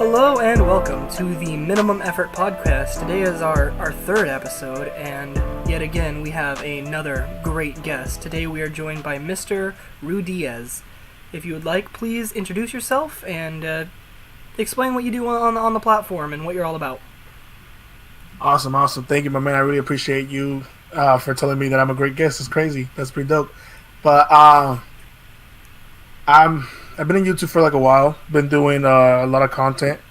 Hello and welcome to the Minimum Effort Podcast. Today is our third episode, and yet again we have another great guest. Today we are joined by Mr. Rudiaz. If you would like, please introduce yourself and explain what you do on the platform and what you're all about. Awesome. Thank you, my man. I really appreciate you for telling me that I'm a great guest. It's crazy. That's pretty dope. But I've been in YouTube for like a while. Been doing a lot of content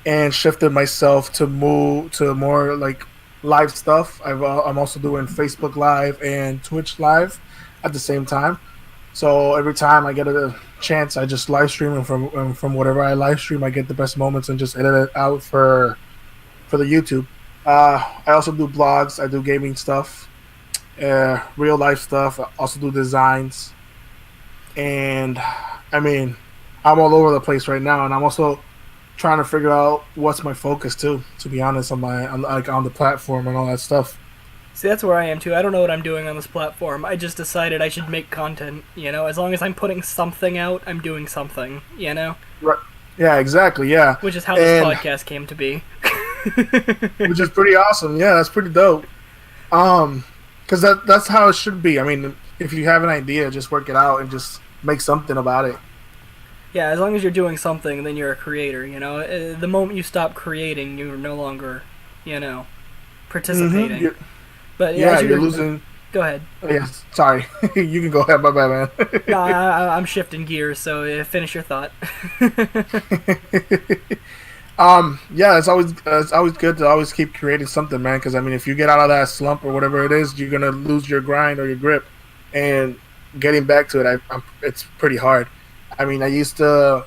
and shifted myself to move to more like live stuff. I'm also doing Facebook Live and Twitch Live at the same time. So every time I get a chance, I just live stream, and from whatever I live stream, I get the best moments and just edit it out for the YouTube. I also do blogs. I do gaming stuff, real life stuff. I also do designs, and I mean, I'm all over the place right now, and I'm also trying to figure out what's my focus too. To be honest, on the platform and all that stuff. See, that's where I am too. I don't know what I'm doing on this platform. I just decided I should make content. As long as I'm putting something out, I'm doing something. Right. Yeah, exactly. Yeah. Which is how this podcast came to be. Which is pretty awesome. Yeah, that's pretty dope. Because that's how it should be. I mean, if you have an idea, just work it out and just make something about it. Yeah, as long as you're doing something, then you're a creator, The moment you stop creating, you're no longer, participating. Mm-hmm. But you're losing. Go ahead. Yes, sorry. You can go ahead. My bad, man. No, I'm shifting gears, so finish your thought. Yeah, it's always good to always keep creating something, man. Because I mean, if you get out of that slump or whatever it is, you're gonna lose your grind or your grip, and getting back to it, it's pretty hard. I mean, I used to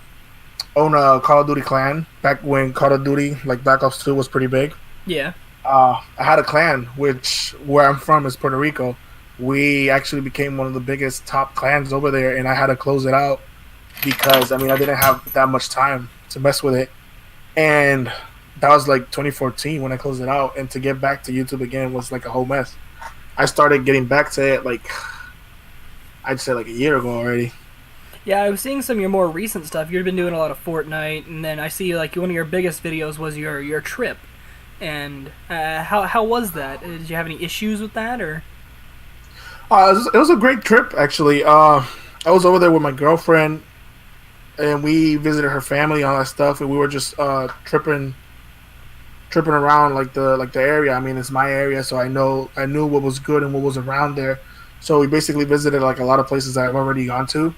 own a Call of Duty clan back when Call of Duty, like Black Ops 2, was pretty big. Yeah. I had a clan, where I'm from is Puerto Rico. We actually became one of the biggest top clans over there, and I had to close it out because, I mean, I didn't have that much time to mess with it. And that was like 2014 when I closed it out, and to get back to YouTube again was like a whole mess. I started getting back to it like, I'd say like a year ago already. Yeah, I was seeing some of your more recent stuff. You've been doing a lot of Fortnite, and then I see like one of your biggest videos was your trip. And how was that? Did you have any issues with that, or? It was a great trip, actually. I was over there with my girlfriend, and we visited her family, all that stuff, and we were just tripping around like the area. I mean, it's my area, so I knew what was good and what was around there. So we basically visited like a lot of places that I've already gone to.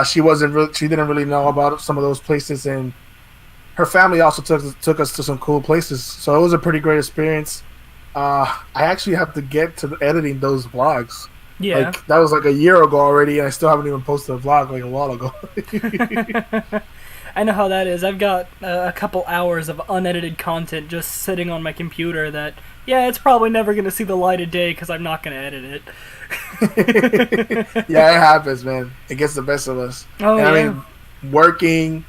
She didn't really know about some of those places, and her family also took us to some cool places. So it was a pretty great experience. I actually have to get to editing those vlogs. Yeah. Like, that was like a year ago already, and I still haven't even posted a vlog like a while ago. I know how that is. I've got a couple hours of unedited content just sitting on my computer that, it's probably never going to see the light of day because I'm not going to edit it. Yeah, it happens, man. It gets the best of us. Oh, and, yeah. I mean, working,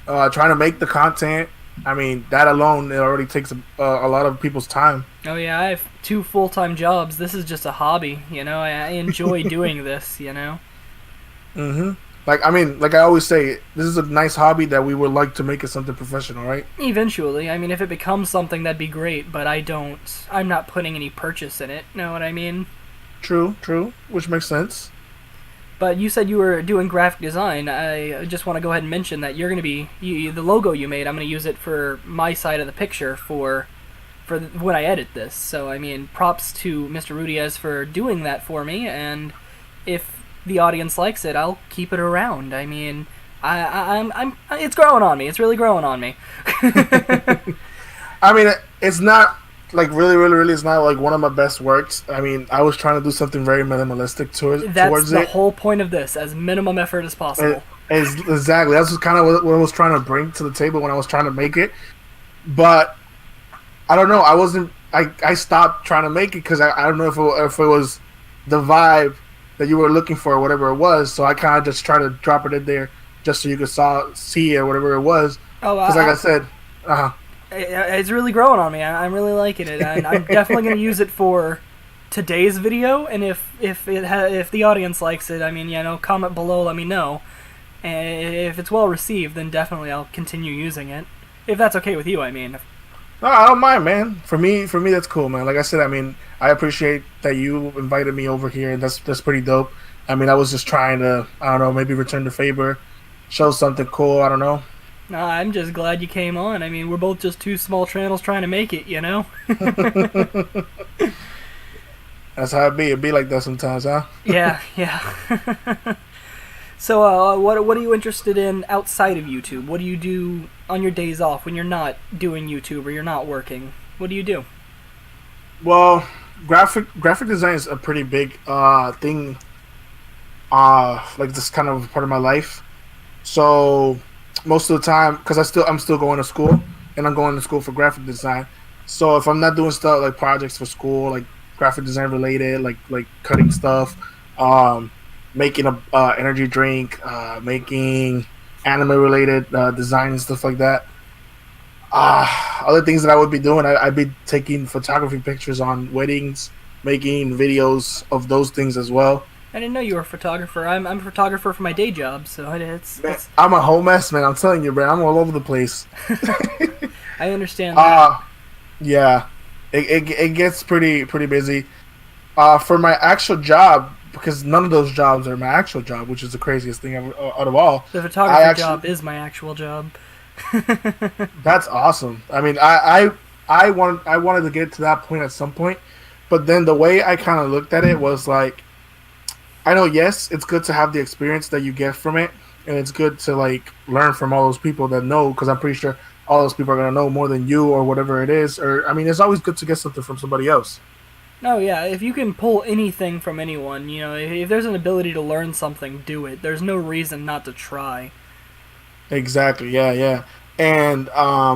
trying to make the content, I mean, that alone, it already takes a lot of people's time. Oh, yeah, I have 2 full-time jobs. This is just a hobby, I enjoy doing this, Mm-hmm. Like I always say, this is a nice hobby that we would like to make it something professional, right? Eventually. I mean, if it becomes something, that'd be great, but I'm not putting any purchase in it, know what I mean? True, which makes sense. But you said you were doing graphic design. I just want to go ahead and mention that you're going to be, the logo you made, I'm going to use it for my side of the picture for when I edit this. So, I mean, props to Mr. Rudiaz for doing that for me, and if the audience likes it, I'll keep it around. I mean, it's growing on me. It's really growing on me. I mean, it's not like really, it's not like one of my best works. I mean, I was trying to do something very minimalistic towards it. That's the whole point of this, as minimum effort as possible. Exactly. That's kind of what I was trying to bring to the table when I was trying to make it. But I don't know. I stopped trying to make it because I don't know if it was the vibe that you were looking for or whatever it was. So I kind of just tried to drop it in there just so you could see it or whatever it was. Because like I said, it's really growing on me. I'm really liking it, and I'm definitely going to use it for today's video. And if the audience likes it, I mean, comment below, let me know. And if it's well received, then definitely I'll continue using it. If that's okay with you, I mean. No, I don't mind, man. For me, that's cool, man. Like I said, I mean, I appreciate that you invited me over here, and that's pretty dope. I mean, I was just trying to, I don't know, maybe return the favor, show something cool. I don't know. I'm just glad you came on. I mean, we're both just two small channels trying to make it, you know? That's how it be. It be like that sometimes, huh? Yeah, yeah. So, what are you interested in outside of YouTube? What do you do on your days off when you're not doing YouTube or you're not working? What do you do? Well, graphic design is a pretty big thing. Like this kind of part of my life. So most of the time, because I'm still going to school, and I'm going to school for graphic design. So if I'm not doing stuff like projects for school, like graphic design related, like cutting stuff, um, making a energy drink, making anime related design and stuff like that. Other things that I would be doing, I'd be taking photography pictures on weddings, making videos of those things as well. I didn't know you were a photographer. I'm a photographer for my day job, so Man, I'm a whole mess, man. I'm telling you, man. I'm all over the place. I understand that. Yeah, it gets pretty busy. For my actual job, because none of those jobs are my actual job, which is the craziest thing out of all. The photography job is my actual job. That's awesome. I mean, I wanted to get to that point at some point, but then the way I kind of looked at it was like, I know, yes, it's good to have the experience that you get from it, and it's good to like learn from all those people that know, because I'm pretty sure all those people are gonna know more than you or whatever it is. Or I mean, it's always good to get something from somebody else. No, yeah, if you can pull anything from anyone, you know, if there's an ability to learn something, do it. There's no reason not to try. Exactly. Yeah, yeah. And I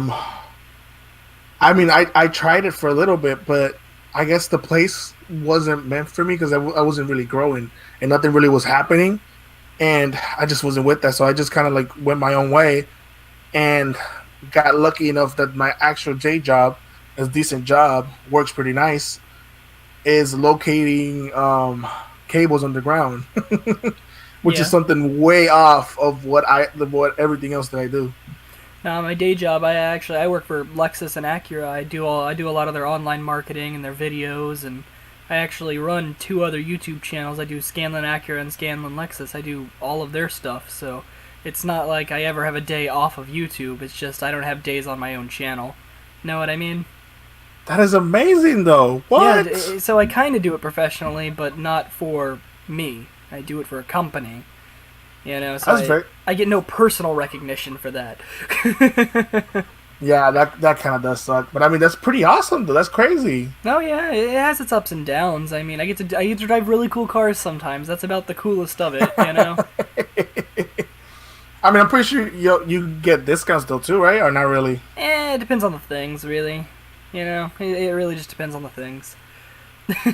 mean, I tried it for a little bit, but I guess the place wasn't meant for me because I wasn't really growing and nothing really was happening, and I just wasn't with that. So I just kind of like went my own way and got lucky enough that my actual J job, a decent job, works pretty nice, is locating cables underground, which is Yeah. something way off of what everything else that I do. Now, my day job, I work for Lexus and Acura. I do a lot of their online marketing and their videos, and I actually run two other YouTube channels. I do Scanlin Acura and Scanlin Lexus. I do all of their stuff, so it's not like I ever have a day off of YouTube. It's just I don't have days on my own channel. Know what I mean? That is amazing, though. What? Yeah, so I kind of do it professionally, but not for me. I do it for a company. You know, so I get no personal recognition for that. Yeah, that kind of does suck. But I mean, that's pretty awesome, though. That's crazy. No, yeah, it has its ups and downs. I mean, I get to drive really cool cars sometimes. That's about the coolest of it, you know. I mean, I'm pretty sure you get discounts though too, right? Or not really? It depends on the things, really. You know, it really just depends on the things.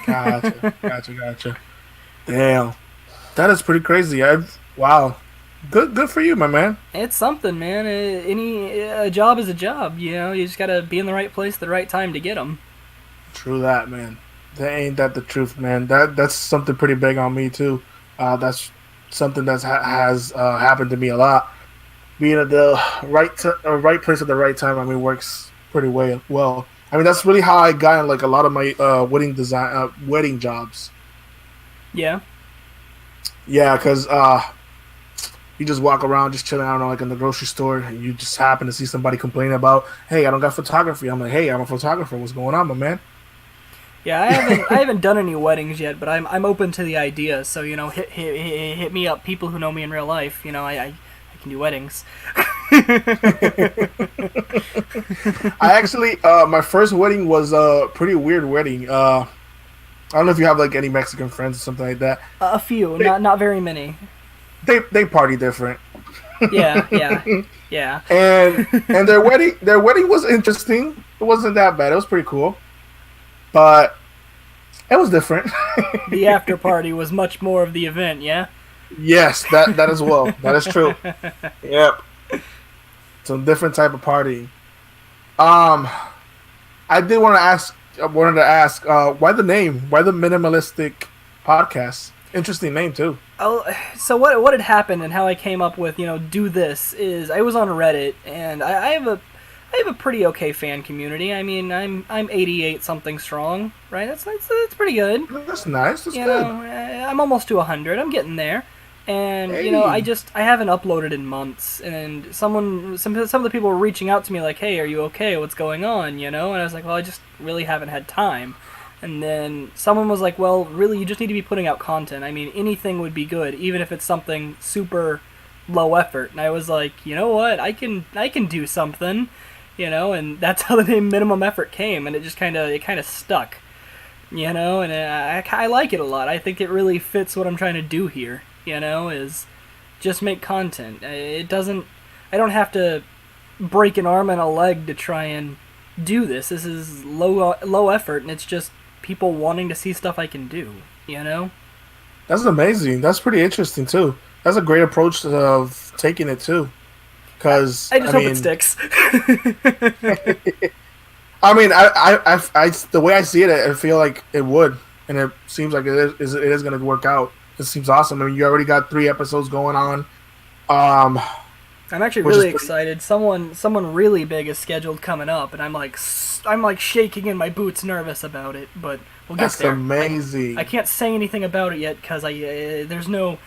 Gotcha. Damn, that is pretty crazy. Wow, good for you, my man. It's something, man. A job is a job. You know, you just gotta be in the right place at the right time to get them. True that, man. That ain't that the truth, man. That's something pretty big on me too. That's something that has happened to me a lot. Being at the right place at the right time, I mean, works pretty well. I mean, that's really how I got in like a lot of my wedding jobs. Yeah. Yeah, because you just walk around just chilling, I don't know, like in the grocery store, and you just happen to see somebody complaining about, hey, I don't got photography. I'm like, hey, I'm a photographer. What's going on, my man? Yeah, I haven't done any weddings yet, but I'm open to the idea. So you know, hit me up, people who know me in real life. You know, I can do weddings. I actually, my first wedding was a pretty weird wedding. I don't know if you have like any Mexican friends or something like that. A few, not very many. They party different. Yeah. And their wedding was interesting. It wasn't that bad. It was pretty cool, but it was different. The after party was much more of the event. Yeah. Yes, that as well. That is true. Yep. Some different type of party. I wanted to ask, why the name? Why the minimalistic podcast? Interesting name too. Oh, so what had happened and how I came up with do this is I was on Reddit and I have a pretty okay fan community. I mean I'm 88 something strong, right? That's pretty good. That's nice. That's You good. know, I'm almost to 100. I'm getting there. And Hey, I haven't uploaded in months, and some of the people were reaching out to me like, "Hey, are you okay? What's going on?" And I was like, "Well, I just really haven't had time." And then someone was like, "Well, really, you just need to be putting out content. I mean, anything would be good, even if it's something super low effort." And I was like, "You know what? I can do something." And that's how the name Minimum Effort came, and it kind of stuck. And I like it a lot. I think it really fits what I'm trying to do here. Is just make content. It doesn't. I don't have to break an arm and a leg to try and do this. This is low effort, and it's just people wanting to see stuff I can do. that's amazing. That's pretty interesting too. That's a great approach of taking it too. Because I just hope it sticks. I mean, the way I see it, I feel like it would, and it seems like it is going to work out. It seems awesome. I mean, you already got 3 episodes going on, um, I'm actually which is really pretty, excited. Someone really big is scheduled coming up, and I'm like shaking in my boots, nervous about it. But we'll get that's there. I amazing. can't say anything about it yet because there's no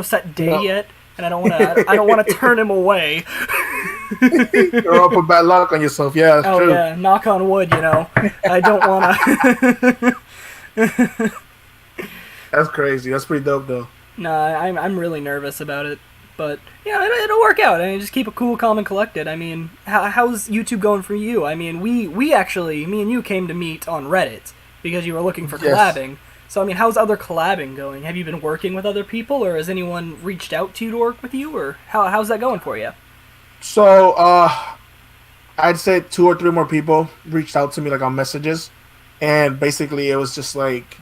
set day No, yet, and I don't want to turn him away. you're all put bad luck on yourself. Yeah, that's Oh true. yeah, knock on wood. I don't want to. That's crazy. That's pretty dope, though. Nah, I'm really nervous about it, but it'll work out. I mean, just keep it cool, calm, and collected. I mean, how's YouTube going for you? I mean, we actually, me and you came to meet on Reddit because you were looking for Yes. collabing. So I mean, how's other collabing going? Have you been working with other people, or has anyone reached out to you to work with you, or how's that going for you? So, I'd say 2 or 3 more people reached out to me like on messages, and basically it was just like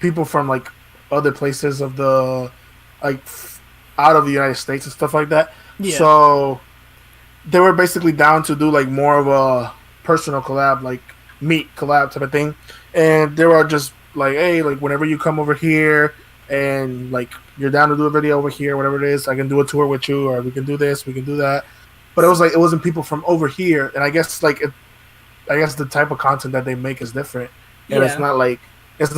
people from like other places of the like out of the United States and stuff like that. Yeah, So they were basically down to do like more of a personal collab, like meet collab type of thing, and they were just like, hey, like whenever you come over here and like you're down to do a video over here, whatever it is, I can do a tour with you, or we can do this, we can do that. But it was like it wasn't people from over here, and I guess I guess the type of content that they make is different, and yeah. it's not like this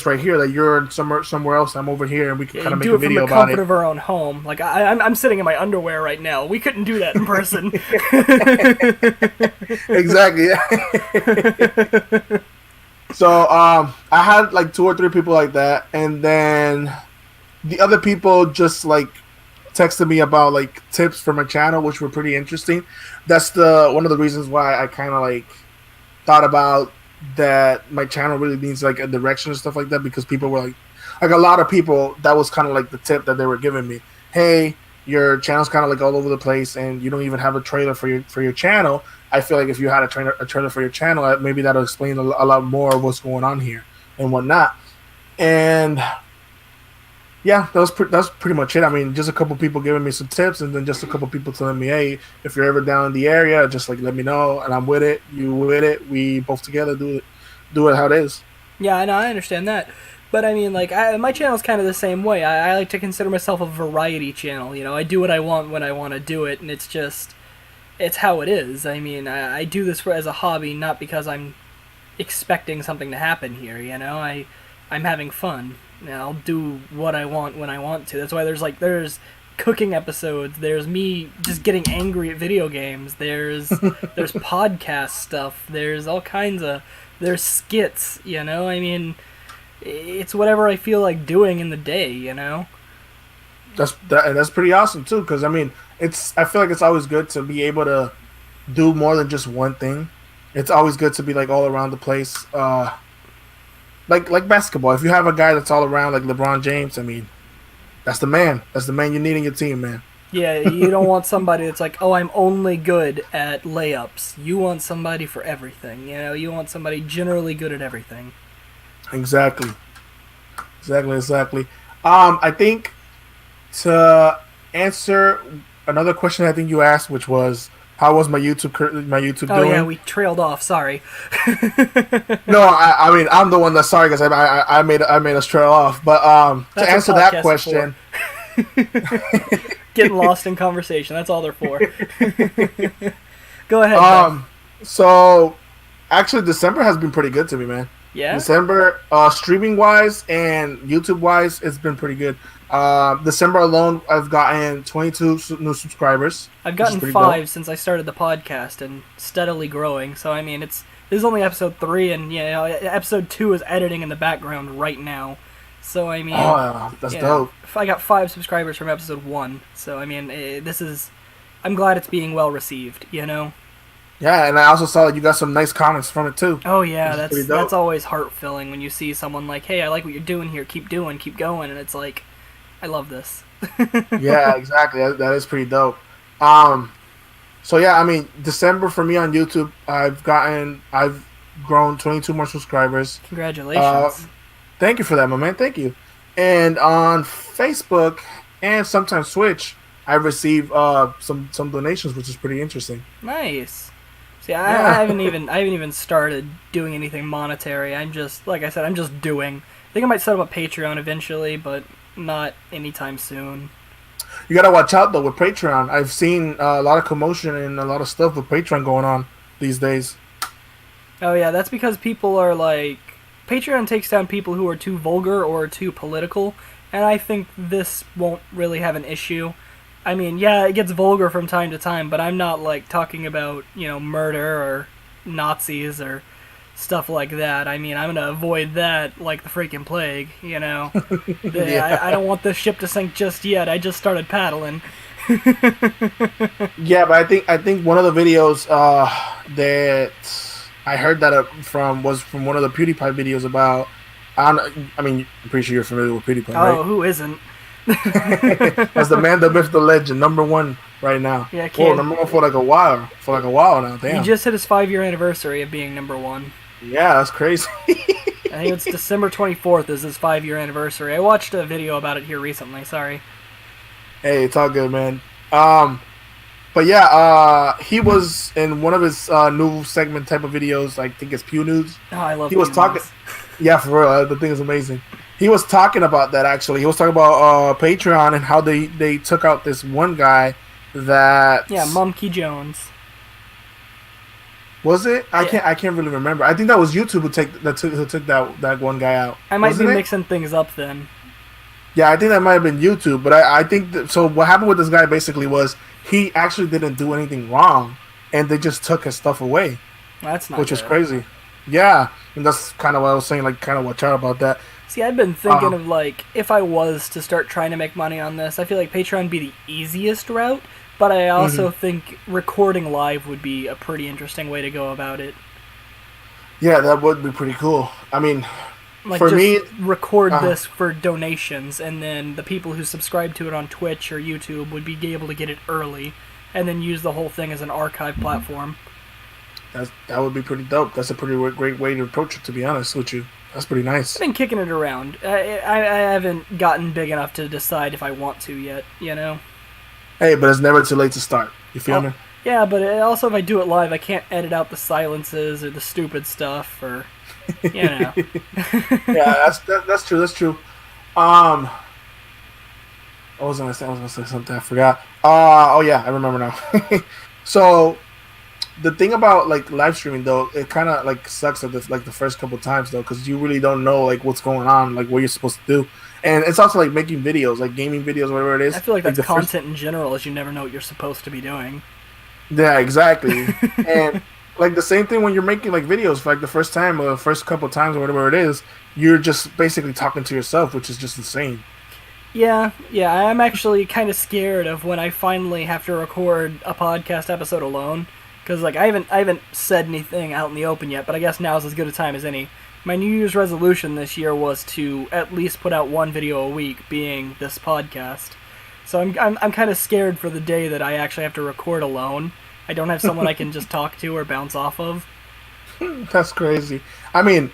right here that you're somewhere else. I'm over here, and we can Yeah, kind you of make do a it from the video about comfort it. of our own home. Like I'm sitting in my underwear right now. We couldn't do that in person. Exactly. So I had like 2 or 3 people like that, and then the other people just like texted me about like tips for my channel, which were pretty interesting. That's the one of the reasons why I kind of like thought about that my channel really needs like a direction and stuff like that, because people were like a lot of people, that was kind of like the tip that they were giving me. Hey, your channel's kind of like all over the place, and you don't even have a trailer for your channel. I feel like if you had a trailer for your channel, maybe that'll explain a lot more of what's going on here and whatnot. And yeah, that's pretty much it. I mean, just a couple people giving me some tips, and then just a couple people telling me, hey, if you're ever down in the area, just like let me know, and I'm with it. You with it? We both together do it how it is. Yeah, I know, I understand that. But I mean, like, my channel's kind of the same way. I like to consider myself a variety channel. I do what I want when I want to do it, and it's how it is. I mean, I do this as a hobby, not because I'm expecting something to happen here. I'm having fun. I'll do what I want when I want to. That's why there's cooking episodes. There's me just getting angry at video games. There's podcast stuff. There's all kinds of there's skits. I mean, it's whatever I feel like doing in the day. That's pretty awesome too, because I mean, I feel like it's always good to be able to do more than just one thing. It's always good to be like all around the place. Like basketball. If you have a guy that's all around like LeBron James, I mean, that's the man. That's the man you need in your team, man. Yeah, you don't want somebody that's like, oh, I'm only good at layups. You want somebody for everything. You want somebody generally good at everything. Exactly. Exactly. I think to answer another question I think you asked, which was How was my YouTube Oh yeah, doing? we trailed off. Sorry. No, I mean I'm the one that's sorry because I made us trail off. But to That's what answer that podcasts are for. question, Getting lost in conversation. That's all they're for. Go ahead though. um, so actually December has been pretty good to me, man. Yeah, December, streaming wise and YouTube wise, it's been pretty good. December alone, I've gotten 22 new subscribers, I've which is gotten pretty dope. 5 since I started the podcast and steadily growing. So I mean, this is only episode 3, and episode 2 is editing in the background right now. So I mean, Oh, yeah, that's dope. if I got 5 subscribers from episode 1. So I mean, this is. I'm glad it's being well received. Yeah, and I also saw that you got some nice comments from it too, Oh which yeah, is pretty that's dope. always heart filling when you see someone like, hey, I like what you're doing here. Keep doing, keep going, and it's like, I love this. Yeah, exactly. That is pretty dope. Um, so yeah, I mean, December for me on YouTube, I've grown 22 more subscribers. Uh, Congratulations. Thank you for that, my man. Thank you. And on Facebook and sometimes Twitch, I receive some donations, which is pretty interesting. Nice. See, I Yeah, haven't even started doing anything monetary. I'm just like I said, I'm just doing. I think I might set up a Patreon eventually, but not anytime soon. you gotta watch out though with Patreon. I've seen a lot of commotion and a lot of stuff with Patreon going on these days. Oh yeah, that's because people are like Patreon takes down people who are too vulgar or too political, and I think this won't really have an issue. I mean, yeah, it gets vulgar from time to time, but I'm not like talking about, murder or Nazis or stuff like that. I mean, I'm gonna avoid that like the freaking plague. I Yeah, don't want this ship to sink just yet. I just started paddling. yeah, but I think one of the videos that I heard that from was from one of the PewDiePie videos about. I mean, I'm pretty sure you're familiar with PewDiePie, Oh, right? who isn't? As the man, the myth, the legend, #1 right now. Yeah, Well, kid. #1 for like a while now. He Damn. just hit his 5-year anniversary of being number one. Yeah, that's crazy. I think it's December 24th is his 5-year anniversary. I watched a video about it here recently. Sorry. Hey, it's all good, man. But yeah, he was in one of his new segment type of videos. I think it's Pew News. Oh, I love He was talking. humans. Yeah, for real. The thing is amazing. He was talking about that actually. He was talking about Patreon and how they took out this one guy that Yeah, Mumkey Jones. was it. Yeah. I can't really remember. I think that was YouTube who took that one guy out. I might Wasn't be it? mixing things up then. Yeah, I think that might have been YouTube. But I think so. What happened with this guy basically was he actually didn't do anything wrong, and they just took his stuff away, That's not which is good. crazy. Yeah, and that's kind of what I was saying. Like, kind of watch out about that. See, I've been thinking Uh, of like if I was to start trying to make money on this, I feel like Patreon would be the easiest route. But I also think recording live would be a pretty interesting way to go about it. Yeah, that would be pretty cool. I mean, Like for just me, record uh, this for donations, and then the people who subscribe to it on Twitch or YouTube would be able to get it early, and then use the whole thing as an archive platform. that would be pretty dope. That's a pretty great way to approach it. To be honest with you, that's pretty nice. I've been kicking it around. I haven't gotten big enough to decide if I want to yet. Hey, but it's never too late to start. You feel me? Yeah, but also if I do it live, I can't edit out the silences or the stupid stuff or, you know. Yeah, that's true. That's true. Um, I was gonna say something. I forgot. Oh yeah, I remember now. So the thing about like live streaming though, it kind of like sucks at the first couple times though, because you really don't know like what's going on, like what you're supposed to do, and it's also like making videos, like gaming videos, whatever it is. I feel like that's the first- content in general, is you never know what you're supposed to be doing. Yeah, exactly. And like the same thing when you're making like videos for like the first time or the first couple times or whatever it is, you're just basically talking to yourself, which is just insane. Yeah, I'm actually kind of scared of when I finally have to record a podcast episode alone, because like I haven't said anything out in the open yet, but I guess now's as good a time as any. My New Year's resolution this year was to at least put out one video a week, being this podcast. So I'm kind of scared for the day that I actually have to record alone. I don't have someone I can just talk to or bounce off of. That's crazy. I mean,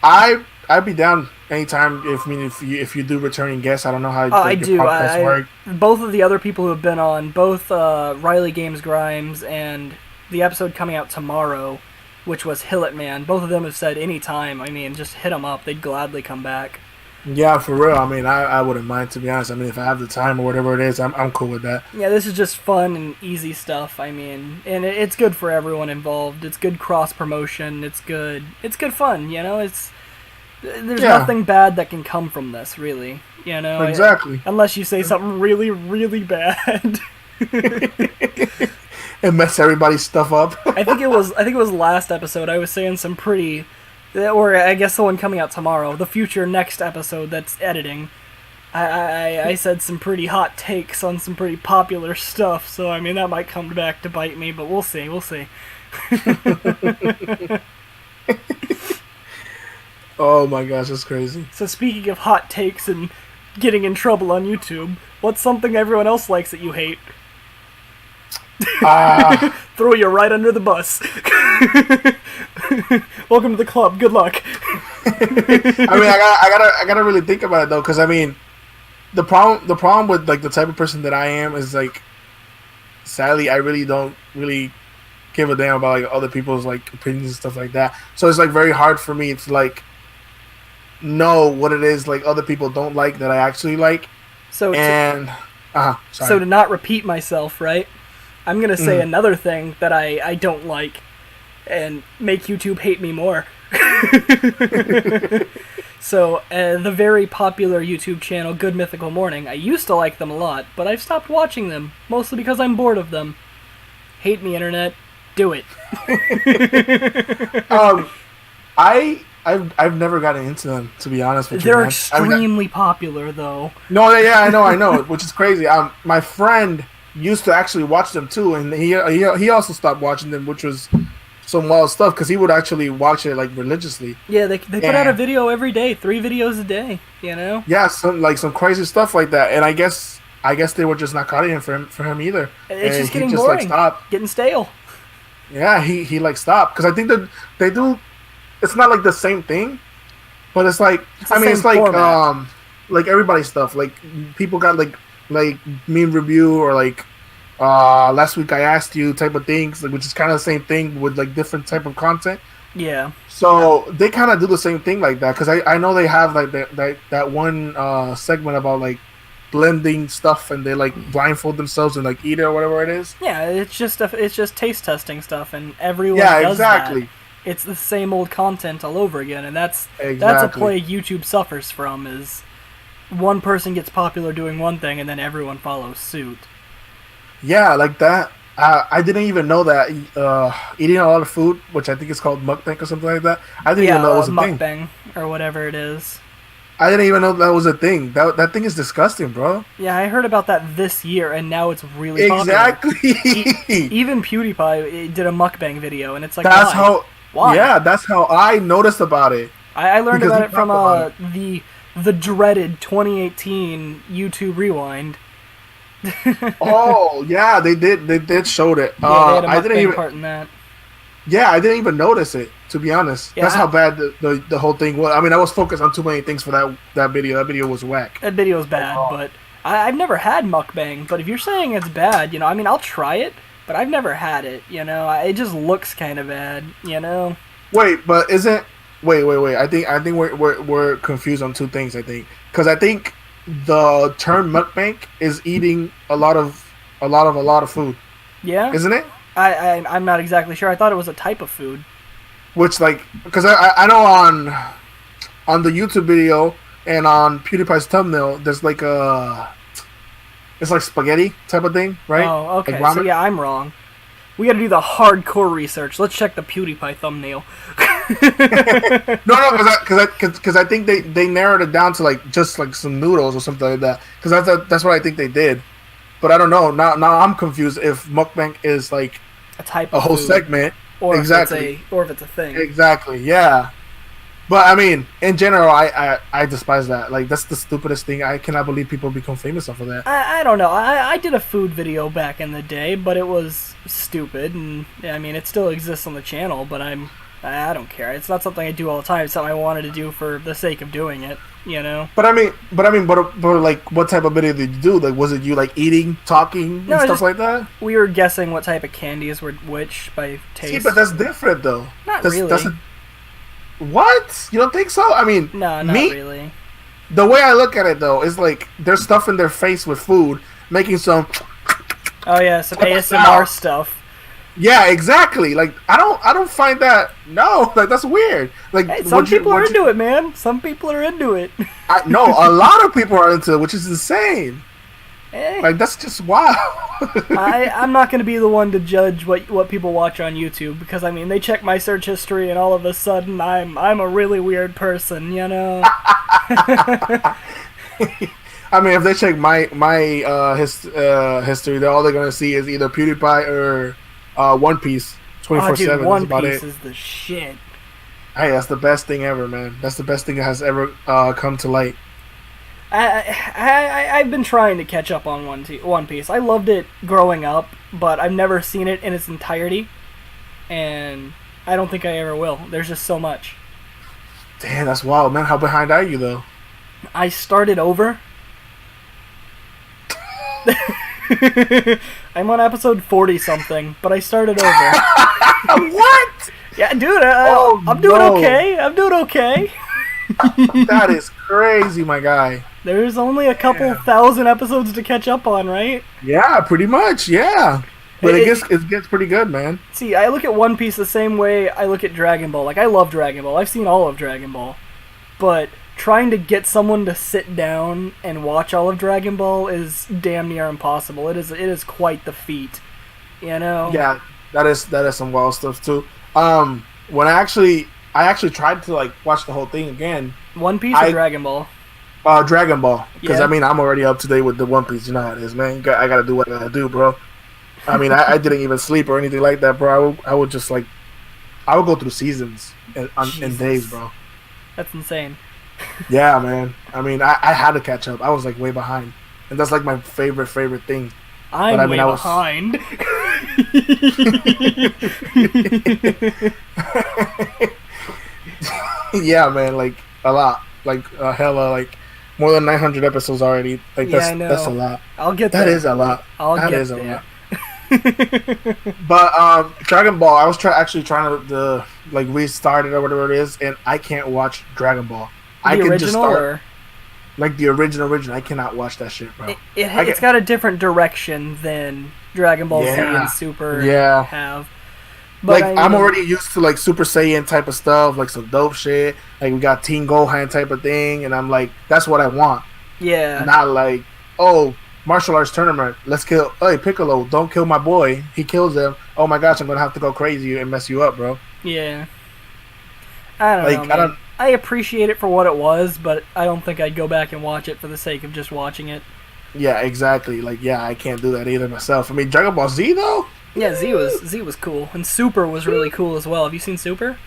I'd be down anytime. If you do returning guests, I don't know how I like, your do. podcast work. Both of the other people who have been on, both Riley Games Grimes and the episode coming out tomorrow, which was Hillet Man, both of them have said anytime. I mean, just hit them up. They'd gladly come back. Yeah, for real. I mean, I wouldn't mind, to be honest. I mean, if I have the time or whatever it is, I'm cool with that. Yeah, this is just fun and easy stuff. I mean, and it's good for everyone involved. It's good cross promotion. It's good fun. You know, there's nothing bad that can come from this, really. You know, exactly. Unless you say something really, really bad. And mess everybody's stuff up. I think it was last episode. I was saying some pretty, or I guess the one coming out tomorrow, the future next episode that's editing. I said some pretty hot takes on some pretty popular stuff. So I mean that might come back to bite me, but we'll see. We'll see. Oh my gosh, that's crazy. So speaking of hot takes and getting in trouble on YouTube, what's something everyone else likes that you hate? Throw you right under the bus. Welcome to the club. Good luck. I mean, I gotta really think about it though, because I mean, the problem with like the type of person that I am is like, sadly, I really don't really give a damn about like other people's like opinions and stuff like that. So it's like very hard for me to like know what it is like other people don't like that I actually like. So sorry. To not repeat myself, right? I'm gonna say another thing that I don't like, and make YouTube hate me more. So, the very popular YouTube channel Good Mythical Morning, I used to like them a lot, but I've stopped watching them, mostly because I'm bored of them. Hate me, internet. Do it. I've never gotten into them, to be honest with you. They're extremely popular, though. No, yeah, I know, which is crazy. My friend used to actually watch them too, and he also stopped watching them, which was some wild stuff because he would actually watch it like religiously. Yeah, they put out a video every day, 3 videos a day. You know. Yeah, some crazy stuff like that, and I guess they were just not cutting it for him either. It's just getting boring, like, stopped. Getting stale. Yeah, he like stopped because I think that they do. It's not like the same thing, but it's like it's like format. Like everybody's stuff. Like people got like meme review or like last week I asked you type of things, like, which is kind of the same thing with like different type of content. Yeah. So they kind of do the same thing like that because I know they have like that one segment about like blending stuff and they like blindfold themselves and like eat it or whatever it is. Yeah, it's just taste testing stuff and everyone does exactly. That. It's the same old content all over again, and that's a plague YouTube suffers from. Is one person gets popular doing one thing and then everyone follows suit. Yeah, like that. I didn't even know that eating a lot of food, which I think is called mukbang or something like that. I didn't even know it was a thing. Mukbang or whatever it is. I didn't even know that was a thing. That thing is disgusting, bro. Yeah, I heard about that this year, and now it's really popular. Exactly. Even PewDiePie did a mukbang video, and it's like, why? Yeah, that's how I noticed about it. I learned about it from the dreaded 2018 YouTube Rewind. Oh yeah, they did show it. Yeah, they had a mukbang part in that. Yeah, I didn't even notice it, to be honest. Yeah, that's how bad the whole thing was. I mean, I was focused on too many things for that video. That video was whack. That video was bad, but I've never had mukbang. But if you're saying it's bad, I mean, I'll try it, but I've never had it. It just looks kind of bad. Wait, but isn't? Wait. I think we're confused on two things. I think because I think the term mukbang is eating a lot of food. Yeah, isn't it? I'm not exactly sure. I thought it was a type of food. Which, like, because I know on the YouTube video and on PewDiePie's thumbnail, there's like it's like spaghetti type of thing, right? Oh, okay. Like so yeah, I'm wrong. We got to do the hardcore research. Let's check the PewDiePie thumbnail. No, because I think they narrowed it down to like just like some noodles or something like that. Because that's what I think they did. But I don't know. Now I'm confused if mukbang is like a type of whole food, segment, or exactly, if it's a thing. Exactly. Yeah. But I mean, in general, I despise that. Like that's the stupidest thing. I cannot believe people become famous off of that. I don't know. I did a food video back in the day, but it was stupid, and I mean, it still exists on the channel. But I'm I don't care. It's not something I do all the time. It's something I wanted to do for the sake of doing it. You know. But like, what type of video did you do? Like, was it you like eating, talking, No, and stuff just- like that? We were guessing what type of candies were which by taste. See, but that's different though. Not that's, really. That's what? You don't think so? I mean, No, not me, really. the way I look at it though is like they're stuffing their face with food, making some. Oh yeah, some Type of ASMR sound. stuff. Yeah, exactly. Like I don't find that. No, like that's weird. Like Hey, some people are would into it, man. Some people are into it. No, a lot of people are into it, which is insane. Eh, Like that's just wow. I'm not gonna be the one to judge what people watch on YouTube because I mean they check my search history and all of a sudden I'm a really weird person, you know. I mean, if they check my history, all they're gonna see is either PewDiePie or One Piece Oh, 24/7. dude, That's One about Piece it. is the shit. Hey, that's the best thing ever, man. That's the best thing that has ever come to light. I've been trying to catch up on One Piece. I loved it growing up, but I've never seen it in its entirety, and I don't think I ever will. There's just so much. Damn, that's wild, man. How behind are you though? I started over. I'm on episode 40 something, but I started over. What? Yeah, dude, Oh, I'm doing no. okay. I'm doing okay. That is crazy, my guy. There's only a couple Damn. thousand episodes to catch up on, right? Yeah, pretty much. Yeah, but It- it gets pretty good, man. See, I look at One Piece the same way I look at Dragon Ball. Like, I love Dragon Ball. I've seen all of Dragon Ball. But trying to get someone to sit down and watch all of Dragon Ball is damn near impossible. It is quite the feat. You know? Yeah, that is some wild stuff too. When I actually tried to like watch the whole thing again. One Piece or Dragon Ball? Dragon Ball, because Yeah. I mean I'm already up to date with the One Piece. You know how it is, man. I gotta do what I gotta do, bro. I mean I didn't even sleep or anything like that, bro. I would just like I would go through seasons in Jesus. days, bro. That's insane. Yeah, man. I mean I had to catch up. I was like way behind, and that's like my favorite thing. I'm I mean, way I was- behind. Yeah, man. Like a lot, like hella, like more than 900 episodes already. Like Yeah, that's I know. that's a lot. I'll get That there. is a lot. I'll That get is a there. lot. But Dragon Ball, I was actually trying to like restart it or whatever it is, and I can't watch Dragon Ball. I The can original, just start or like the original. I cannot watch that shit, bro. it's got a different direction than Dragon Ball Z Yeah. and Super Yeah. have. But Like I I'm mean, already used to like Super Saiyan type of stuff, like some dope shit. Like we got Teen Gohan type of thing, and I'm like, that's what I want. yeah. Not like, oh, martial arts tournament. Let's kill. Hey, Piccolo, don't kill my boy. He kills him. Oh my gosh, I'm gonna have to go crazy and mess you up, bro. Yeah. I don't Like, know, I man. don't- I appreciate it for what it was, but I don't think I'd go back and watch it for the sake of just watching it. Yeah, exactly. Like, yeah, I can't do that either myself. I mean, Dragon Ball Z though. Yeah, Z was cool, and Super was really cool as well. Have you seen Super?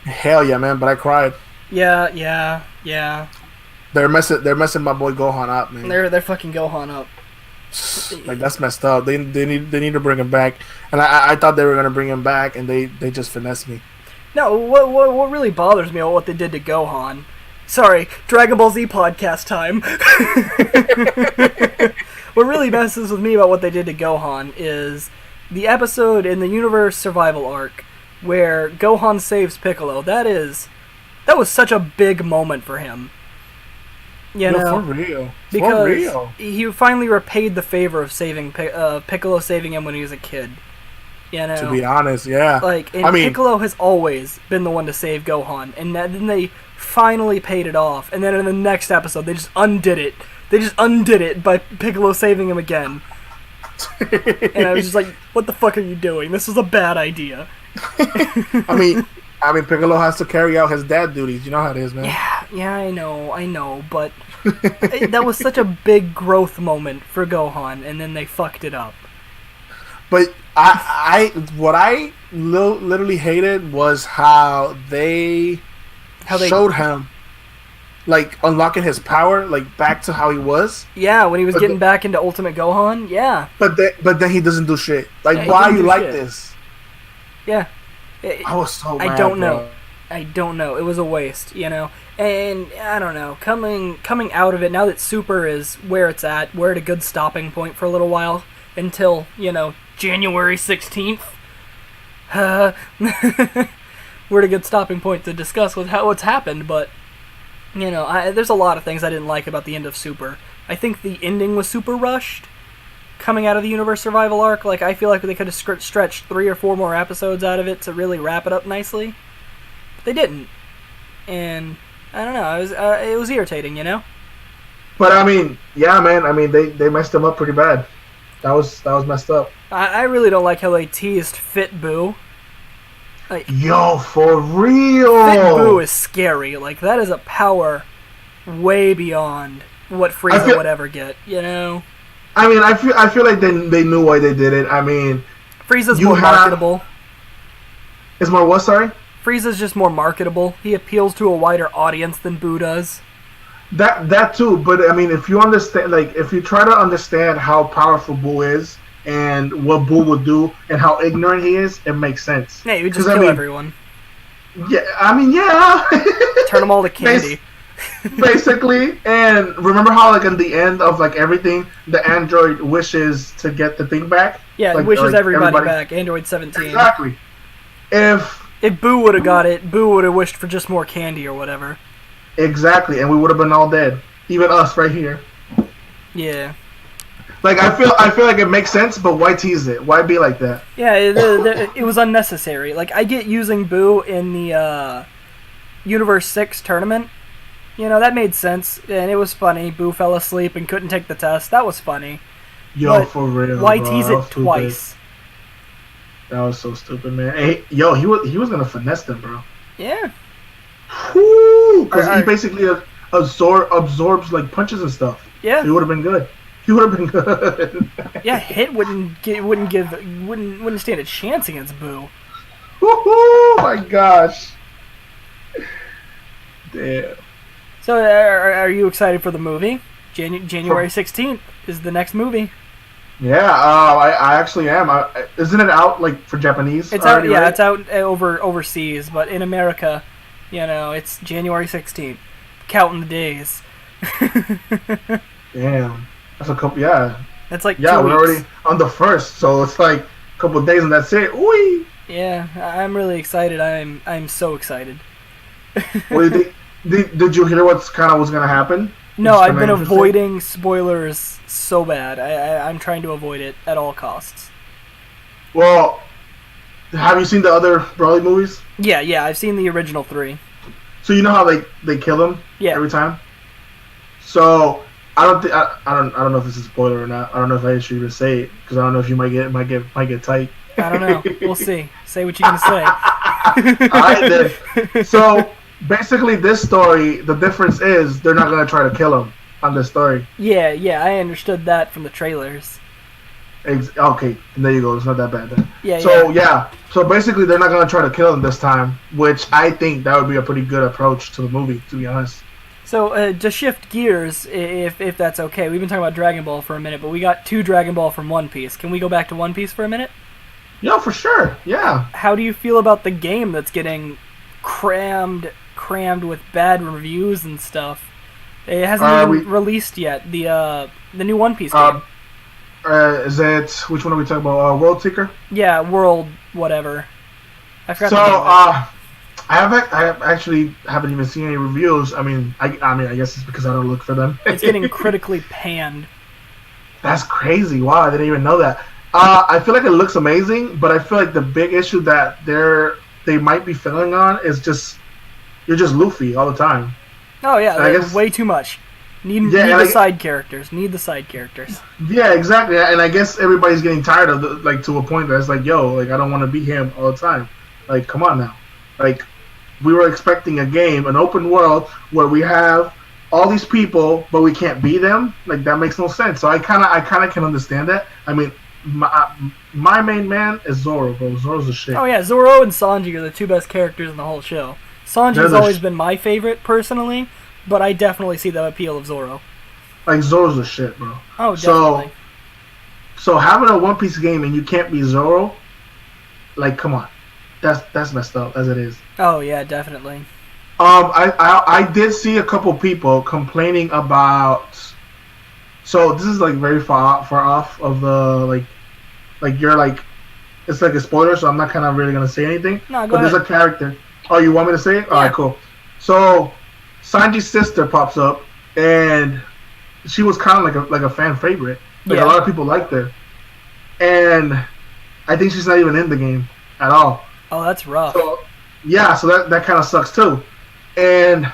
Hell yeah, man! But I cried. Yeah. They're messing my boy Gohan up, man. They're fucking Gohan up. Like that's messed up. They need to bring him back, and I thought they were gonna bring him back, and they just finessed me. No, what really bothers me about what they did to Gohan. Sorry, Dragon Ball Z podcast time. What really messes with me about what they did to Gohan is the episode in the Universe Survival arc where Gohan saves Piccolo. That was such a big moment for him. You No, know, for real. because For real. he finally repaid the favor of saving Piccolo, saving him when he was a kid. You know, To be honest, yeah. like, and I mean- Piccolo has always been the one to save Gohan, and then they finally paid it off. And then in the next episode, they just undid it. They just undid it by Piccolo saving him again. And I was just like, "What the fuck are you doing? This is a bad idea." I mean, Piccolo has to carry out his dad duties. You know how it is, man. Yeah, I know, but that was such a big growth moment for Gohan, and then they fucked it up. But what I literally hated was how they showed him like unlocking his power, like back to how he was. Yeah, when he was But getting back into Ultimate Gohan, yeah. But then he doesn't do shit. Like, Yeah, he why doesn't you do like shit. this? Yeah. I was so I mad, don't know. bro. I don't know. It was a waste, you know. And I don't know. Coming out of it now that Super is where it's at, we're at a good stopping point for a little while until January 16th. We're at a good stopping point to discuss what's happened, but there's a lot of things I didn't like about the end of Super. I think the ending was super rushed. Coming out of the universe survival arc, like I feel like they could have stretched 3 or 4 more episodes out of it to really wrap it up nicely. But they didn't, and I don't know. It was irritating, you know. But I mean, yeah, man. I mean, they messed him up pretty bad. That was messed up. I really don't like how they teased Fit Boo. Like, Yo, for real. Fit Boo is scary. Like that is a power way beyond what Frieza would ever get. You know. I mean, I feel like they knew why they did it. I mean, Frieza's more marketable. Is more what? Sorry. Frieza's just more marketable. He appeals to a wider audience than Boo does. That too, but I mean, if you understand, like, if you try to understand how powerful Boo is and what Boo would do and how ignorant he is, it makes sense. Yeah, he would just kill everyone. Yeah, I mean, yeah. Turn them all to candy. Basically, and remember how, like, in the end of, like, everything, the android wishes to get the thing back? Yeah, like, it wishes everybody back. Android 17. Exactly. If Boo would have got it, Boo would have wished for just more candy or whatever. Exactly, and we would have been all dead. Even us right here. Yeah. Like, I feel like it makes sense, but why tease it? Why be like that? Yeah, it was unnecessary. Like, I get using Boo in the Universe 6 tournament. You know, that made sense, and it was funny. Boo fell asleep and couldn't take the test. That was funny. Yo, but for real, why bro, tease it twice? That was so stupid, man. Hey, yo, he was gonna finesse them, bro. Yeah. Because he basically absorbs like punches and stuff. Yeah. So he would have been good. He would have been good. Yeah, Hit wouldn't stand a chance against Boo. Oh my gosh. Damn. So, are you excited for the movie? January 16th is the next movie. Yeah, I actually am. Isn't it out like for Japanese? It's already, out. Yeah, right? It's out overseas, but in America, it's January 16th. Counting the days. Damn, that's a couple. Yeah, that's like 2 we're weeks. already on the 1st, so it's like a couple of days and that's it. Ooh. Yeah, I'm really excited. I'm so excited. What do you think? Did you hear what's gonna happen? No, I've been avoiding spoilers so bad. I'm trying to avoid it at all costs. Well, have you seen the other Broly movies? Yeah, I've seen the original 3. So you know how they kill him every time. So I don't know if this is a spoiler or not. I don't know if I should even say it because I don't know if you might get tight. I don't know. We'll see. Say what you're gonna say. All right then. So basically, this story, the difference is they're not gonna try to kill him on this story. Yeah, I understood that from the trailers. Okay, and there you go. It's not that bad then. Yeah. So basically, they're not gonna try to kill him this time, which I think that would be a pretty good approach to the movie, to be honest. So to shift gears, if that's okay, we've been talking about Dragon Ball for a minute, but we got 2 Dragon Ball from One Piece. Can we go back to One Piece for a minute? Yeah, for sure. Yeah. How do you feel about the game that's getting crammed with bad reviews and stuff? It hasn't even released yet. The new One Piece game. Is it, which one are we talking about? World Seeker? Yeah, World whatever. I forgot. So I actually haven't even seen any reviews. I mean, I guess it's because I don't look for them. It's getting critically panned. That's crazy. Wow, I didn't even know that. I feel like it looks amazing, but I feel like the big issue that they might be failing on is you're just Luffy all the time. Oh yeah, way too much. Need the side characters. Yeah, exactly. And I guess everybody's getting tired of to a point that it's like, yo, like I don't want to be him all the time. Like, come on now. Like, we were expecting a game, an open world where we have all these people, but we can't be them. Like, that makes no sense. So I kind of can understand that. I mean, my main man is Zoro, bro. Zoro's the shit. Oh yeah, Zoro and Sanji are the 2 best characters in the whole show. Sanji's always been my favorite personally, but I definitely see the appeal of Zoro. Like, Zoro's the shit, bro. Oh, definitely. So having a One Piece game and you can't be Zoro, like, come on. That's messed up as it is. Oh yeah, definitely. I did see a couple people complaining about. So this is like very far off of the like you're like it's like a spoiler, so I'm not kind of really gonna say anything. No, go But there's ahead. a character. Oh, you want me to say it? All right, Yeah. cool. So Sanji's sister pops up, and she was kind of like a fan favorite. Like a Yeah. lot of people liked her, and I think she's not even in the game at all. Oh, that's rough. So yeah, so that kind of sucks too. And,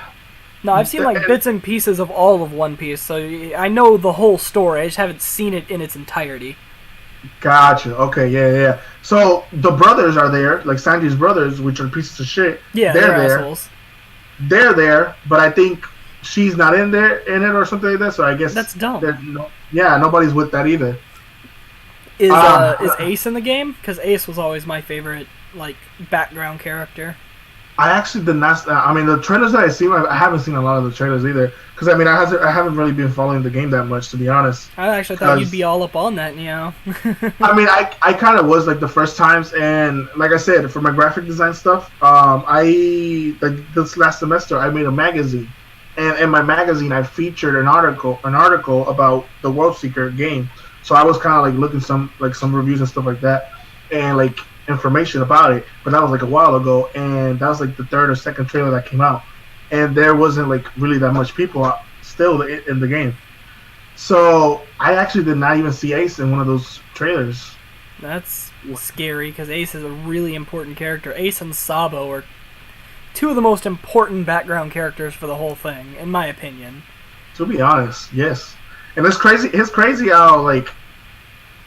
No, I've seen like and bits and pieces of all of One Piece, so I know the whole story. I just haven't seen it in its entirety. gotcha. Okay, yeah. So the brothers are there, like Sanji's brothers, which are pieces of shit. Yeah, They're they're there. assholes. They're there, but I think she's not in it or something like that. So I guess That's dumb. there's no, yeah, nobody's with that either. Is Ace in the game? Because Ace was always my favorite, like, background character. I actually did not. I mean, the trailers that I see, I haven't seen a lot of the trailers either. Because I mean, I haven't really been following the game that much, to be honest. I actually thought you'd be all up on that, you know. I mean, I kind of was like the first times, and like I said, for my graphic design stuff, I like this last semester I made a magazine, and in my magazine I featured an article about the World Seeker game. So I was kind of like looking some reviews and stuff like that, and like information about it. But that was like a while ago, and that was like the third or second trailer that came out, and there wasn't like really that much people still in the game. So I actually did not even see Ace in one of those trailers. That's scary, because Ace is a really important character. Ace and Sabo are two of the most important background characters for the whole thing, in my opinion. To be honest, yes. And it's crazy. It's crazy how like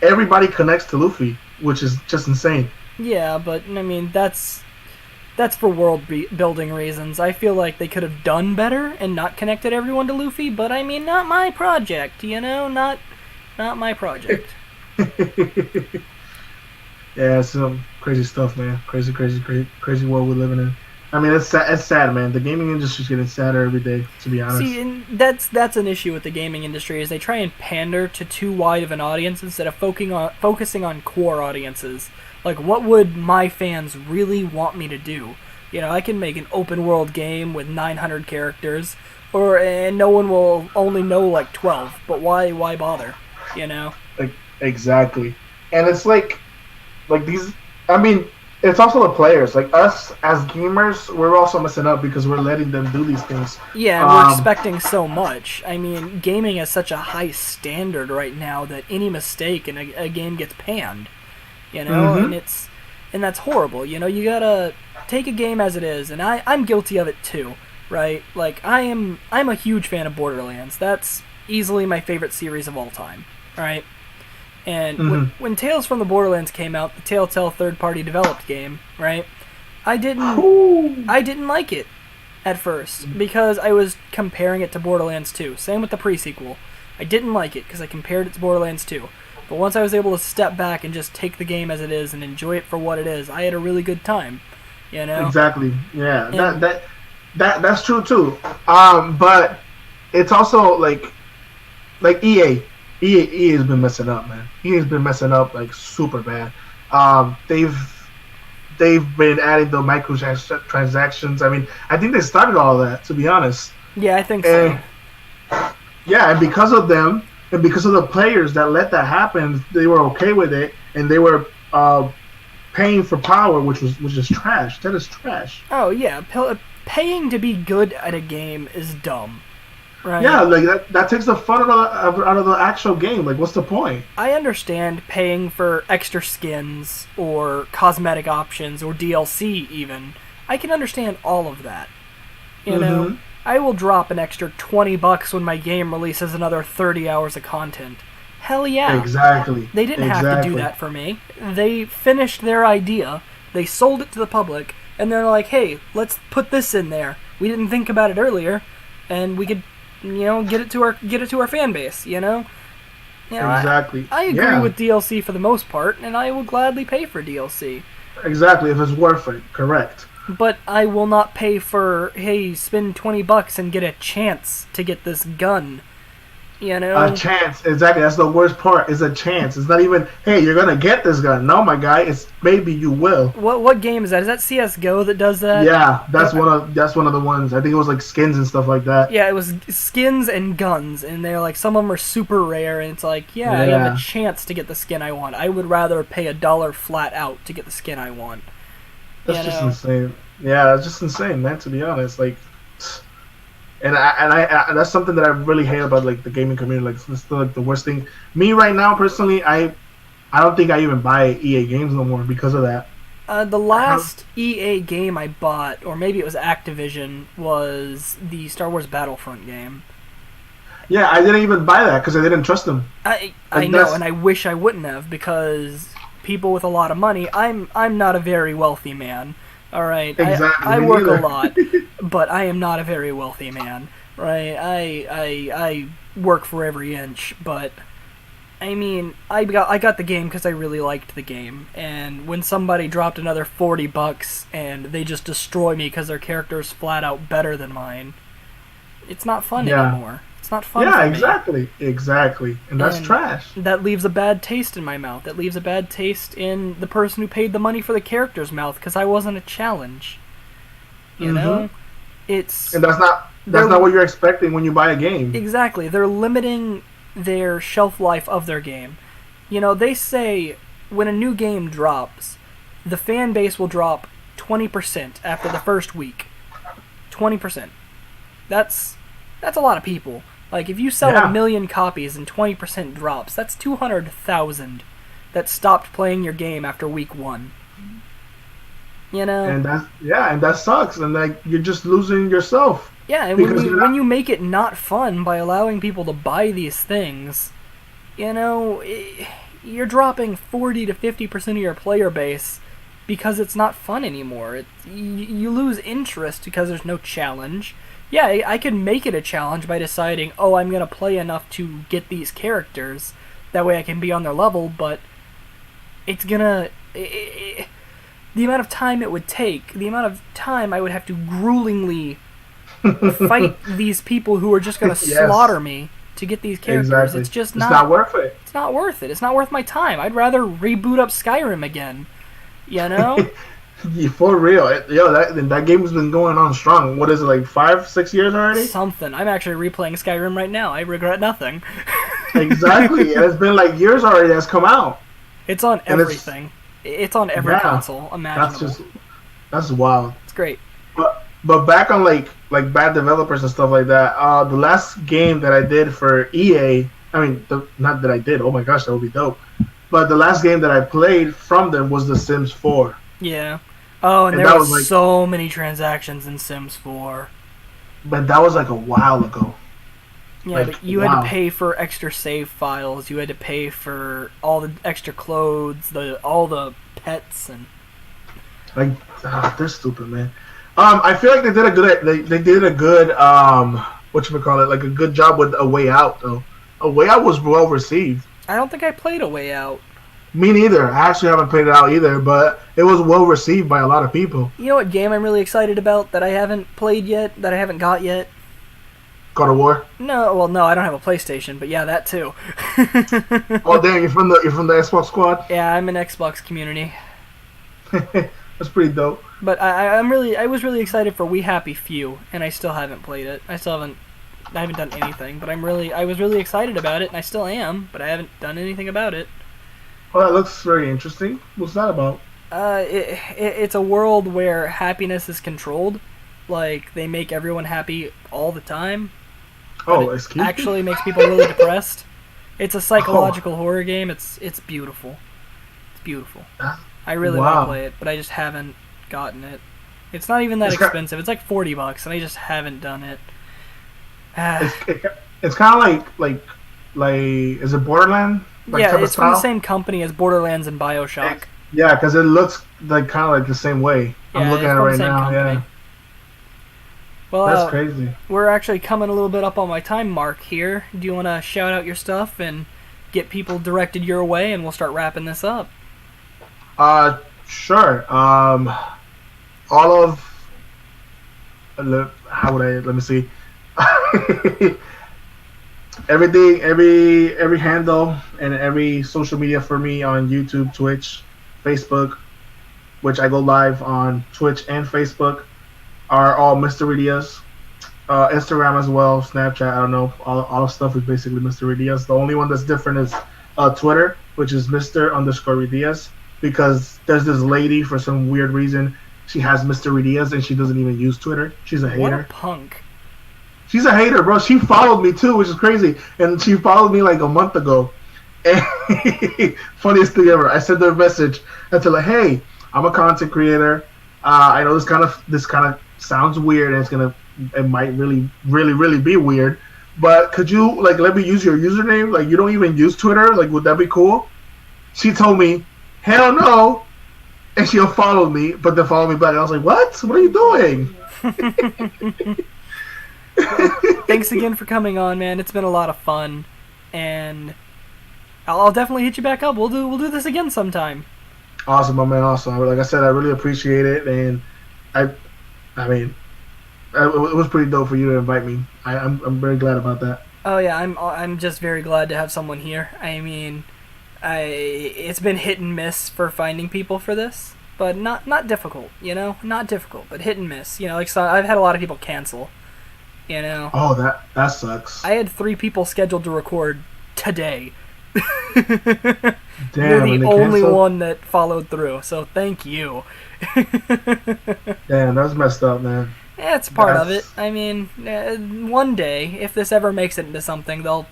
everybody connects to Luffy, which is just insane. Yeah, but I mean that's for building reasons. I feel like they could have done better and not connected everyone to Luffy. But I mean, not my project, you know, not my project. Yeah, it's some crazy stuff, man. Crazy world we're living in. I mean, it's sad. It's sad, man. The gaming industry's getting sadder every day. To be honest. See, and that's an issue with the gaming industry is they try and pander to too wide of an audience instead of focusing on core audiences. Like, what would my fans really want me to do? You know, I can make an open world game with 900 characters, and no one will only know like 12. But why bother? You know. Like, exactly. And it's like these. I mean, it's also the players. Like us as gamers, we're also messing up because we're letting them do these things. Yeah, and we're expecting so much. I mean, gaming is such a high standard right now that any mistake in a game gets panned. You know, and that's horrible. You know, you gotta take a game as it is, and I'm guilty of it too, right? Like I'm a huge fan of Borderlands. That's easily my favorite series of all time, right? And when Tales from the Borderlands came out, the Telltale third-party developed game, right? I didn't like it at first because I was comparing it to Borderlands 2. Same with the pre-sequel. I didn't like it because I compared it to Borderlands 2. But once I was able to step back and just take the game as it is and enjoy it for what it is, I had a really good time. You know? Exactly. Yeah. And that's true too. But it's also like EA. EA has been messing up, man. EA has been messing up like super bad. They've been adding the microtransactions. I mean, I think they started all of that, to be honest. Yeah, I think so. Yeah, and because of them, and because of the players that let that happen, they were okay with it, and they were paying for power, which is trash. That is trash. Oh yeah, paying to be good at a game is dumb. Right. Yeah, like that takes the fun out of the actual game. Like, what's the point? I understand paying for extra skins or cosmetic options or DLC even. I can understand all of that. You know, I will drop an extra $20 when my game releases another 30 hours of content. Hell yeah. Exactly. They didn't have to do that for me. They finished their idea, they sold it to the public, and they're like, hey, let's put this in there. We didn't think about it earlier, and we could, you know, get it to our fan base, you know? Exactly. I agree with DLC for the most part, and I will gladly pay for DLC. Exactly, if it's worth it, correct. But I will not pay for, hey, spend $20 and get a chance to get this gun. You A know, chance, exactly. That's the worst part. Is a chance. It's not even, hey, you're gonna get this gun. No, my guy. It's maybe you will. what game is that? Is that CS:GO that does that? Yeah, Uh, that's one of the ones. I think it was like skins and stuff like that. Yeah, it was skins and guns, and they're like some of them are super rare, and it's like, yeah, I have a Yeah, chance to get the skin I want. I would rather pay $1 flat out to get the skin I want. You that's just know, insane. Yeah, that's just insane, man. To be honest, like, and that's something that I really hate about like the gaming community. Like, it's still like the worst thing. Me right now, personally, I don't think I even buy EA games no more because of that. the I have, last EA game I bought, or maybe it was Activision, was the Star Wars Battlefront game. yeah, I didn't even buy that because I didn't trust them. I Like know, and that's I wish I wouldn't have, because people with a lot of money. I'm not a very wealthy man. All right, exactly I me work a neither. lot, but I am not a very wealthy man. Right, I work for every inch, but I mean, I got the game because I really liked the game, and when somebody dropped another $40 and they just destroy me because their character is flat out better than mine, it's not fun Yeah, anymore. It's not fun yeah, for me, exactly, and that's and trash. that leaves a bad taste in my mouth. That leaves a bad taste in the person who paid the money for the character's mouth because I wasn't a challenge. You Hmm. know, it's And that's not they're what you're expecting when you buy a game. exactly they're limiting their shelf life of their game. You know, they say when a new game drops, the fan base will drop 20% after the first week. 20%. That's that's a lot of people. Like if you sell a Yeah, million copies and 20% drops, that's 200,000 that stopped playing your game after week 1. You know? and that sucks. And like you're just losing yourself Yeah, and because you're when not you make it not fun by allowing people to buy these things, you know, you're dropping 40 to 50% of your player base because it's not fun anymore. You lose interest because there's no challenge. Yeah, I could make it a challenge by deciding, oh, I'm going to play enough to get these characters. That way I can be on their level, but it's going to. The amount of time it would take, the amount of time I would have to gruelingly fight these people who are just going to yes, slaughter me to get these characters. exactly. It's just It's not not. worth it. It's not worth it. It's not worth my time. I'd rather reboot up Skyrim again. You know? Yeah, for real, yo, that game has been going on strong. What is it, like 5, 6 years already? Something. I'm actually replaying Skyrim right now. I regret nothing. Exactly, and it's been like years already that's come out, It's on and it's everything. It's on every yeah, console that's imaginable. just that's wild. It's great. But back on like bad developers and stuff like that. The last game that I did for EA, I mean, not that I did. Oh my gosh, that would be dope. But the last game that I played from them was The Sims 4, Yeah. Oh, and and there that was was like, so many transactions in Sims 4. but that was like a while ago. Yeah, Like but you had to wow, pay for extra save files. You had to pay for all the extra clothes, all the pets, and like they're stupid, man. I feel like they did a good what you call it, like a good job with A Way Out though. A Way Out was well received. I don't think I played A Way Out. Me neither. I actually haven't played it out either, but it was well received by a lot of people. You know what game I'm really excited about that I haven't played yet, that I haven't got yet? God of War. No, well, no, I don't have a PlayStation, but yeah, that too. Oh damn, you're from the Xbox squad. Yeah, I'm an Xbox community, That's pretty dope. but I was really excited for We Happy Few, and I still haven't played it. I haven't done anything, but I was really excited about it, and I still am, but I haven't done anything about it. Well, that looks very interesting. What's that about? It's a world where happiness is controlled. Like they make everyone happy all the time, but Oh, it excuse me. actually makes people really depressed. It's a Oh, psychological horror game. It's beautiful. It's beautiful. that- I really want to wow. play it, but I just haven't gotten it. It's not even that It's kind, expensive. It's like $40, and I just haven't done it. Ah, it's kind of like is it Borderland like yeah, type of it's from the style? same company as Borderlands and BioShock. Yeah, because it looks like kind of like the same way. I'm Yeah, looking it's at it from the right same now. company. Yeah, Well, that's crazy. we're actually coming a little bit up on my time mark here. Do you want to shout out your stuff and get people directed your way, and we'll start wrapping this up? Sure. All of how would I let me see. Everything, every handle and every social media for me on YouTube, Twitch, Facebook, which I go live on Twitch and Facebook, are all Mr. Rudiaz. Instagram as well, Snapchat. I don't know. All stuff is basically Mr. Rudiaz. The only one that's different is Twitter, which is Mr._Rudiaz, because there's this lady for some weird reason. She has Mr. Rudiaz and she doesn't even use Twitter. She's a What a hater. punk. She's a hater, bro. She followed me too, which is crazy. And she followed me like a month ago. And funniest thing ever. I sent her a message and tell her, "Hey, I'm a content creator. I know this kind of sounds weird, and it might really be weird. But could you like let me use your username? Like you don't even use Twitter. Like would that be cool?" She told me, "Hell no." And she unfollowed me, but then followed me back. I was like, "What? What are you doing?" Thanks again for coming on, man. It's been a lot of fun, and I'll definitely hit you back up. We'll do this again sometime. Awesome, my man. Awesome. Like I said, I really appreciate it, and I, I mean, it was pretty dope for you to invite me. I'm very glad about that. Oh yeah, I'm just very glad to have someone here. I mean, it's been hit and miss for finding people for this, but not difficult, you know, not difficult, but hit and miss. You know, like so I've had a lot of people cancel. You know. Oh, that sucks. I had 3 people scheduled to record today. Damn, You're the only one that followed through, so thank you. Damn, that's messed up, man. Yeah, it's part of it. I mean, one day, if this ever makes it into something, they'll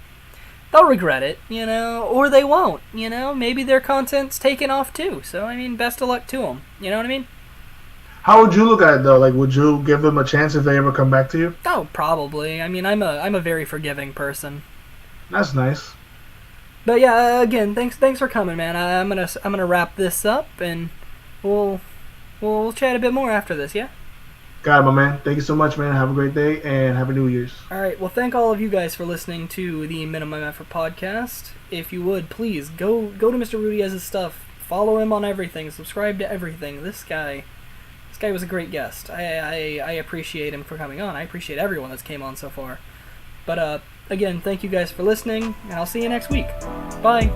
regret it, you know, or they won't, you know. Maybe their content's taken off too. So I mean, best of luck to them. You know what I mean? How would you look at it though? Like, would you give them a chance if they ever come back to you? Oh, probably. I mean, I'm a very forgiving person. That's nice. But yeah, again, thanks for coming, man. I'm gonna wrap this up, and we'll chat a bit more after this. Yeah. Got it, my man. Thank you so much, man. Have a great day and Happy New Year's. All right. Well, thank all of you guys for listening to the Minimum Effort podcast. If you would, please go to Mr. Rudiaz's stuff. Follow him on everything. Subscribe to everything. This guy was a great guest. I appreciate him for coming on. I appreciate everyone that's came on so far. But again, thank you guys for listening, and I'll see you next week. Bye.